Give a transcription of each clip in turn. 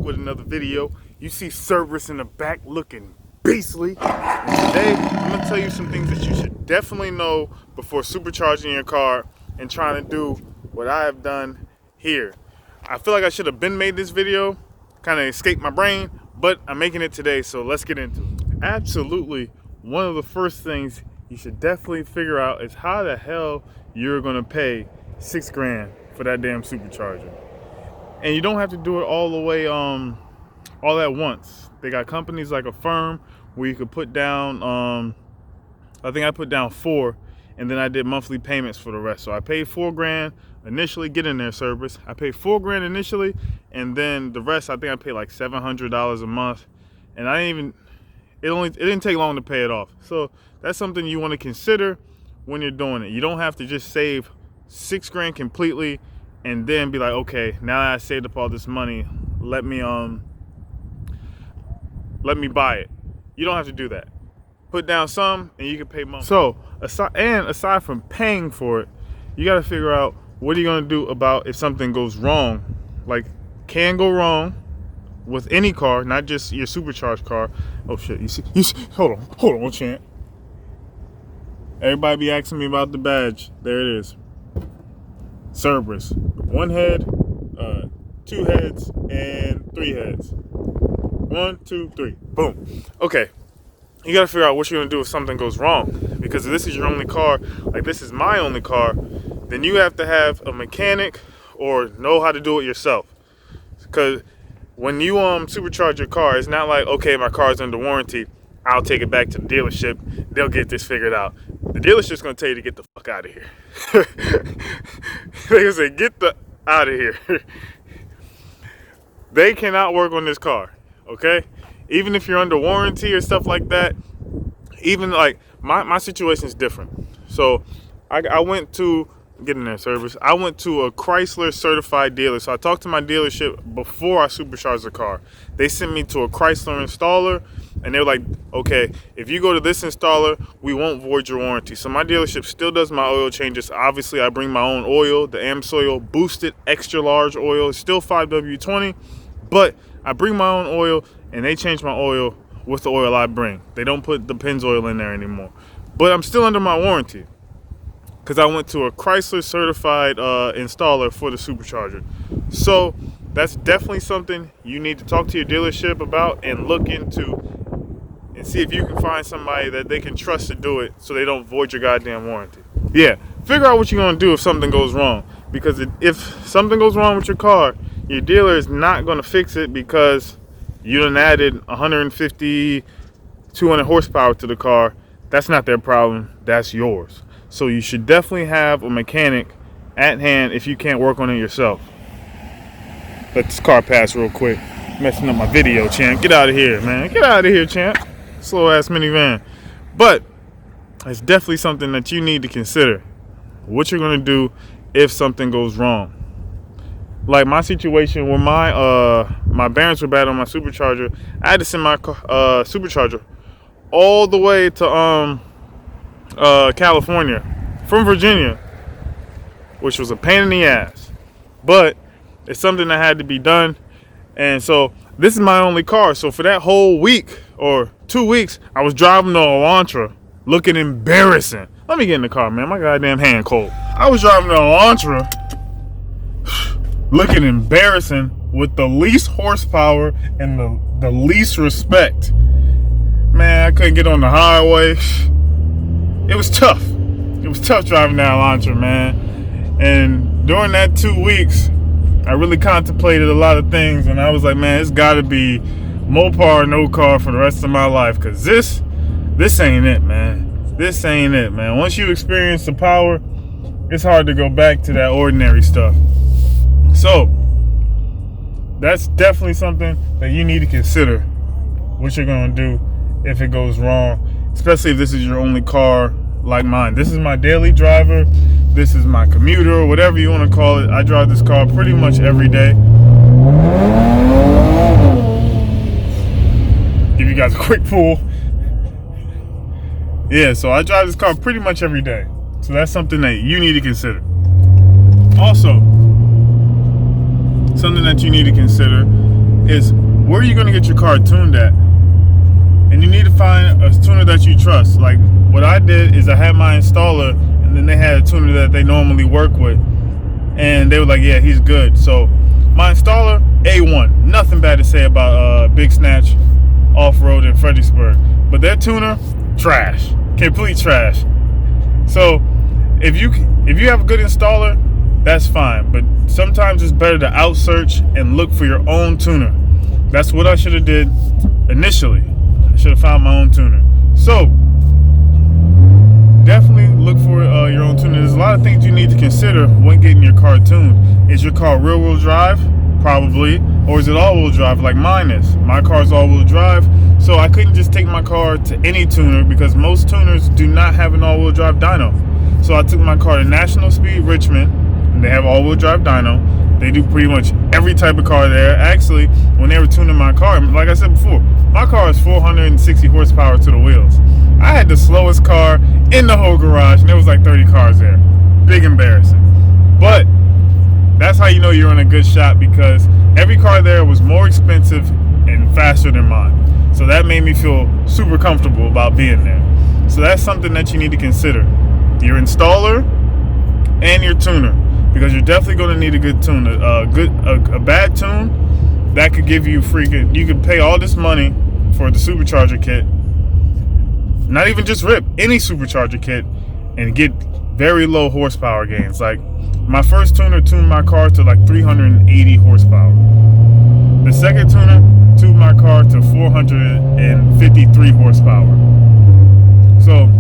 with another video. You see Cerberus in the back looking beastly. And today, I'm gonna tell you some things that you should definitely know before supercharging your car and trying to do what I have done here. I feel like I should have been made this video, kind of escaped my brain, but I'm making it today, so let's get into it. Absolutely, one of the first things you should definitely figure out is how the hell you're gonna pay $6 grand for that damn supercharger. And you don't have to do it all the way all at once. They got companies like Affirm where you could put down I think I put down 4, and then I did monthly payments for the rest. So I paid $4 grand initially. Get in there, Cerberus. I paid $4 grand initially, and then the rest I think I paid like $700 a month, and it didn't take long to pay it off. So that's something you want to consider when you're doing it. You don't have to just save $6 grand completely and then be like, okay, now that I saved up all this money, let me buy it. You don't have to do that. Put down some and you can pay monthly. So aside from paying for it, you got to figure out what are you going to do about if something goes wrong. Like, can go wrong with any car, not just your supercharged car. Oh shit, you see hold on, champ. Everybody be asking me about the badge. There it is. Cerberus. 1 head, 2 heads, and 3 heads. 1, 2, 3. Boom. Okay. You gotta figure out what you're gonna do if something goes wrong. Because if this is your only car, like this is my only car, then you have to have a mechanic or know how to do it yourself. Because when you supercharge your car, it's not like, okay, my car's under warranty, I'll take it back to the dealership, they'll get this figured out. The dealership's gonna tell you to get the fuck out of here. They're gonna say, get the out of here. They cannot work on this car, okay? Even if you're under warranty or stuff like that, even like my situation is different. So I went to, get in there, Cerberus. I went to a Chrysler certified dealer. So I talked to my dealership before I supercharged the car. They sent me to a Chrysler installer, and they were like, okay, if you go to this installer, we won't void your warranty. So my dealership still does my oil changes. Obviously, I bring my own oil, the AMSOIL boosted extra large oil. It's still 5W20, but I bring my own oil, and they change my oil with the oil I bring. They don't put the Pennzoil in there anymore. But I'm still under my warranty, because I went to a Chrysler certified installer for the supercharger. So that's definitely something you need to talk to your dealership about and look into and see if you can find somebody that they can trust to do it so they don't void your goddamn warranty. Yeah, figure out what you're gonna do if something goes wrong. Because if something goes wrong with your car, your dealer is not gonna fix it because you done added 150, 200 horsepower to the car. That's not their problem, that's yours. So you should definitely have a mechanic at hand if you can't work on it yourself. Let this car pass real quick. Messing up my video, champ. Get out of here, man. Get out of here, champ. Slow ass minivan. But it's definitely something that you need to consider. What you're gonna do if something goes wrong. Like my situation where my bearings were bad on my supercharger, I had to send my supercharger all the way to California from Virginia, which was a pain in the ass, but it's something that had to be done. And so this is my only car, so for that whole week or 2 weeks I was driving the Elantra looking embarrassing. Let me get in the car, man, my goddamn hand cold. I was driving the Elantra looking embarrassing with the least horsepower and the least respect. Man, I couldn't get on the highway. It was tough. It was tough driving that Elantra, man. And during that 2 weeks, I really contemplated a lot of things, and I was like, man, it's gotta be Mopar or no car for the rest of my life, because this ain't it, man. This ain't it, man. Once you experience the power, it's hard to go back to that ordinary stuff. So that's definitely something that you need to consider, what you're gonna do if it goes wrong, especially if this is your only car like mine. This is my daily driver. This is my commuter, whatever you want to call it. I drive this car pretty much every day. Give you guys a quick pull. Yeah, so I drive this car pretty much every day. So that's something that you need to consider. Also, something that you need to consider is where are you going to get your car tuned at? And you need to find a tuner that you trust. Like what I did is I had my installer, and then they had a tuner that they normally work with, and they were like, yeah, he's good. So my installer, A1, nothing bad to say about Big Snatch Off-Road in Fredericksburg, but their tuner, trash, complete trash. So if you have a good installer, that's fine, but sometimes it's better to outsearch and look for your own tuner. That's what I should have did initially. I should have found my own tuner. So definitely look for your own tuner. There's a lot of things you need to consider when getting your car tuned. Is your car rear-wheel drive? Probably. Or is it all-wheel drive like mine is? My car's all-wheel drive, so I couldn't just take my car to any tuner because most tuners do not have an all-wheel drive dyno. So I took my car to National Speed Richmond, and they have all-wheel drive dyno. They do pretty much every type of car there. Actually, when they were tuning my car, like I said before, my car is 460 horsepower to the wheels. I had the slowest car in the whole garage, and there was like 30 cars there. Big embarrassing. But that's how you know you're in a good shop, because every car there was more expensive and faster than mine. So that made me feel super comfortable about being there. So that's something that you need to consider. Your installer and your tuner, because you're definitely going to need a good tune. A bad tune that could give you freaking, you could pay all this money for the supercharger kit, not even just rip any supercharger kit, and get very low horsepower gains. Like my first tuner tuned my car to like 380 horsepower. The second tuner tuned my car to 453 horsepower. So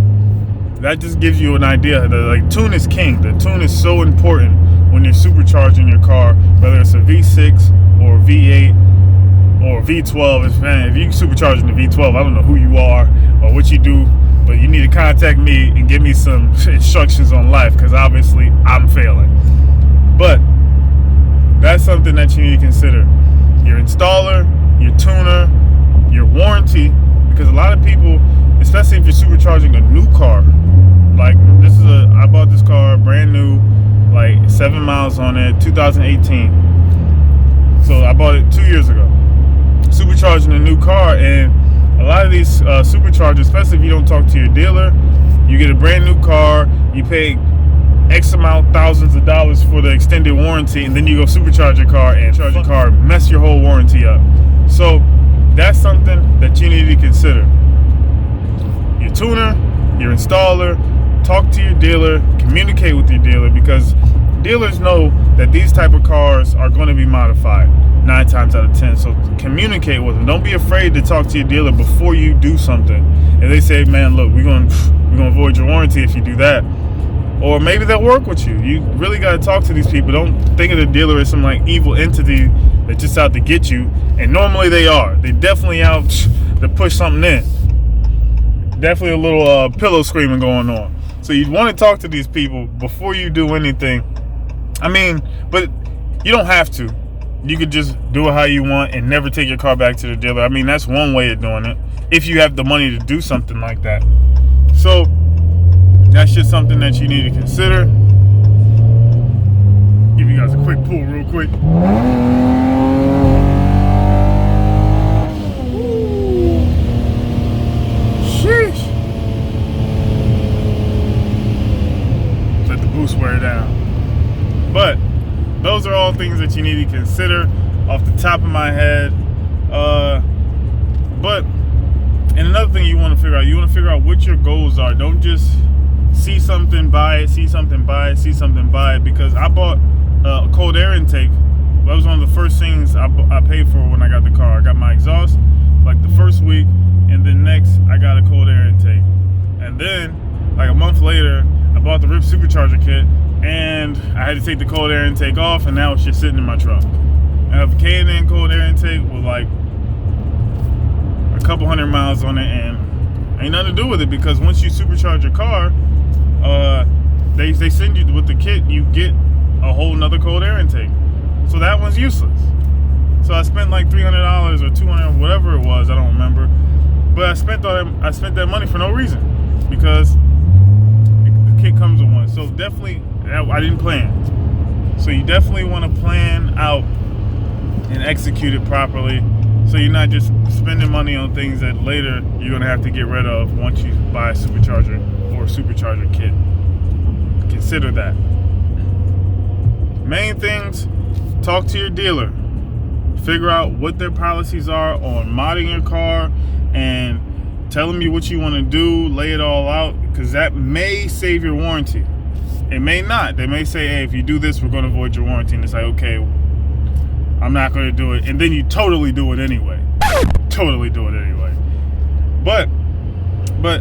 that just gives you an idea that like tune is king. The tune is so important when you're supercharging your car, whether it's a V6 or V8 or V12. If you're supercharging the V12, I don't know who you are or what you do, but you need to contact me and give me some instructions on life, because obviously I'm failing. But that's something that you need to consider. Your installer, your tuner, your warranty, because a lot of people, especially if you're supercharging a new car, like I bought this car brand new, like 7 miles on it, 2018. So I bought it 2 years ago. Supercharging a new car, and a lot of these superchargers, especially if you don't talk to your dealer, you get a brand new car, you pay X amount, thousands of dollars for the extended warranty, and then you go supercharge your car and charge your car, mess your whole warranty up. So that's something that you need to consider. Your tuner, your installer, talk to your dealer, communicate with your dealer, because dealers know that these type of cars are going to be modified 9 times out of 10. So communicate with them. Don't be afraid to talk to your dealer before you do something. If they say, man, look, we're going to avoid your warranty if you do that, or maybe they'll work with you. You really got to talk to these people. Don't think of the dealer as some like evil entity that's just out to get you. And normally they are. They definitely out to push something in. Definitely a little pillow screaming going on. So you want to talk to these people before you do anything. I mean, but you don't have to. You could just do it how you want and never take your car back to the dealer. I mean, that's one way of doing it, if you have the money to do something like that. So that's just something that you need to consider. Give you guys a quick pull real quick. Sheesh. Let the boost wear down. But those are all things that you need to consider off the top of my head. And another thing you want to figure out what your goals are. Don't just see something, buy it, see something, buy it, see something, buy it. Because I bought a cold air intake. That was one of the first things I paid for when I got the car. I got my exhaust like the first week, and then next I got a cold air intake. And then like a month later, I bought the RIP supercharger kit, and I had to take the cold air intake off, and now it's just sitting in my truck. And I have a K&N cold air intake with like a couple 100 miles on it, and ain't nothing to do with it, because once you supercharge your car, they send you with the kit, you get a whole nother cold air intake. So that one's useless. So I spent like $300 or $200, whatever it was, I don't remember. But I spent that money for no reason, because the kit comes with one. So definitely, I didn't plan. So you definitely want to plan out and execute it properly, so you're not just spending money on things that later you're going to have to get rid of once you buy a supercharger or a supercharger kit. Consider that. Main things: talk to your dealer, figure out what their policies are on modding your car, and tell them what you want to do, lay it all out, because that may save your warranty. It may not. They may say, hey, if you do this, we're going to void your warranty. And it's like, okay, I'm not going to do it. And then you totally do it anyway. Totally do it anyway. But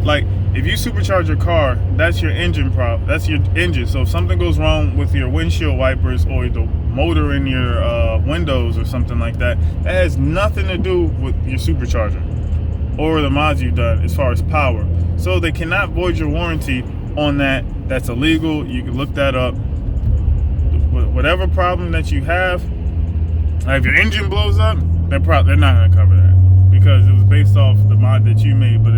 like, if you supercharge your car, that's your engine problem. That's your engine. So if something goes wrong with your windshield wipers or the motor in your windows or something like that, that has nothing to do with your supercharger or the mods you've done as far as power. So they cannot void your warranty on that. That's illegal. You can look that up. Whatever problem that you have, like if your engine blows up, they're not going to cover that because it was based off the mod that you made. But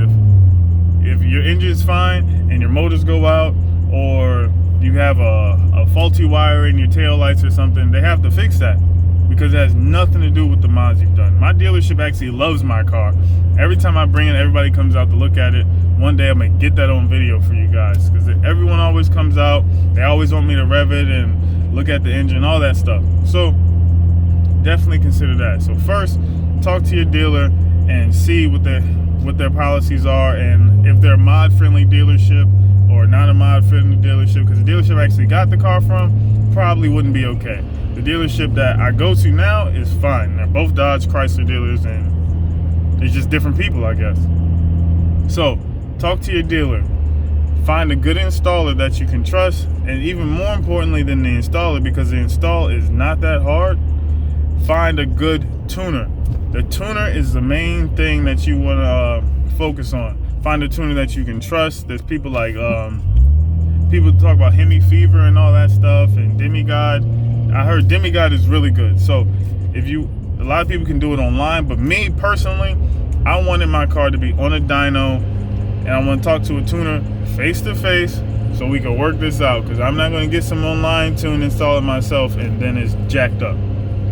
if your engine's fine and your motors go out, or you have a faulty wire in your tail lights or something, they have to fix that because it has nothing to do with the mods you've done. My dealership actually loves my car. Every time I bring it, everybody comes out to look at it. One day I'm gonna get that on video for you guys, because everyone always comes out. They always want me to rev it and look at the engine, all that stuff. So definitely consider that. So first, talk to your dealer and see what their policies are, and if they're a mod-friendly dealership or not a mod-friendly dealership, because the dealership I actually got the car from probably wouldn't be okay. The dealership that I go to now is fine. They're both Dodge Chrysler dealers, and they're just different people, I guess. So talk to your dealer. Find a good installer that you can trust, and even more importantly than the installer, because the install is not that hard, find a good tuner. The tuner is the main thing that you want to focus on. Find a tuner that you can trust. There's people like people talk about Hemi Fever and all that stuff, and Demigod. I heard Demigod is really good. So a lot of people can do it online, but me personally, I wanted my car to be on a dyno, and I want to talk to a tuner face to face so we can work this out, because I'm not going to get some online tune, install it myself, and then it's jacked up.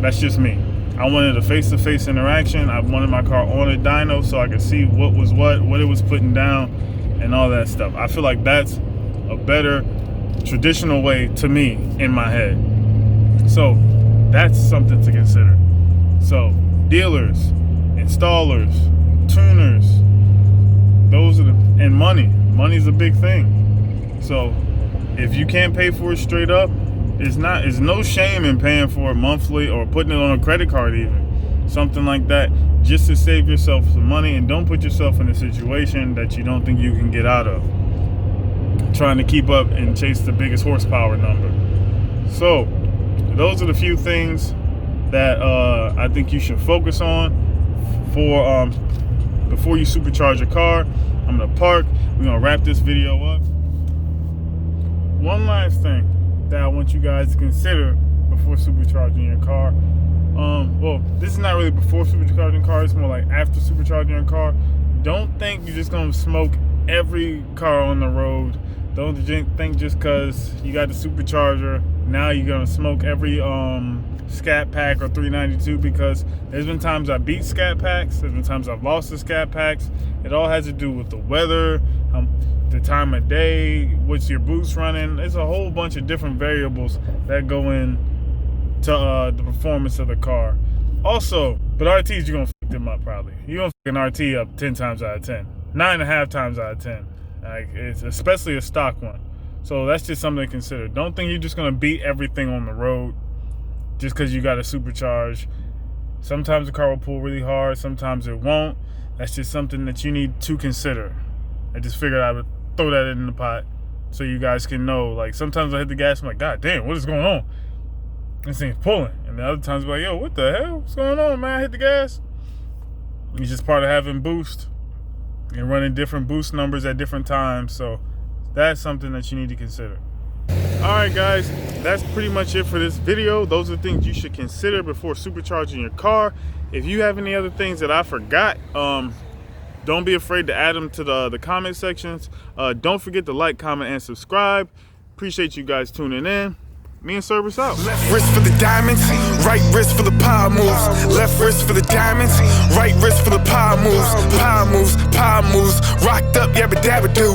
That's just me. I wanted a face-to-face interaction. I wanted my car on a dyno so I could see what was what it was putting down, and all that stuff. I feel like that's a better traditional way to me in my head. So that's something to consider. So dealers, installers, tuners, and money. Money's a big thing. So if you can't pay for it straight up, it's no shame in paying for it monthly or putting it on a credit card, even something like that, just to save yourself some money, and don't put yourself in a situation that you don't think you can get out of, trying to keep up and chase the biggest horsepower number. So those are the few things that I think you should focus on for before you supercharge your car. I'm gonna park. We're gonna wrap this video up. One last thing that I want you guys to consider before supercharging your car. Well, this is not really before supercharging your car, it's more like after supercharging your car. Don't think you're just gonna smoke every car on the road. Don't think just because you got the supercharger, now you're gonna smoke every scat pack or 392, because there's been times I beat scat packs, there's been times I've lost the scat packs. It all has to do with the weather, the time of day, what's your boost running. There's a whole bunch of different variables that go in to the performance of the car. Also, but RTs, you're gonna fuck them up probably. You're gonna fuck an RT up 10 times out of 10, 9.5 times out of 10. Like, it's especially a stock one. So that's just something to consider. Don't think you're just gonna beat everything on the road just because you got a supercharge. Sometimes the car will pull really hard, sometimes it won't. That's just something that you need to consider. I just figured I would throw that in the pot so you guys can know. Like, sometimes I hit the gas, I'm like, God damn, what is going on? This thing's pulling. And the other times I'm like, yo, what the hell? What's going on, man? I hit the gas. It's just part of having boost and running different boost numbers at different times. So that's something that you need to consider. Alright guys, that's pretty much it for this video. Those are the things you should consider before supercharging your car. If you have any other things that I forgot, don't be afraid to add them to the comment sections. Don't forget to like, comment, and subscribe. Appreciate you guys tuning in. me and service out. Left wrist for the diamonds, right wrist for the power moves. Left wrist for the diamonds, right wrist for the power moves. Power moves, power moves. Rocked up, yabba dabba do.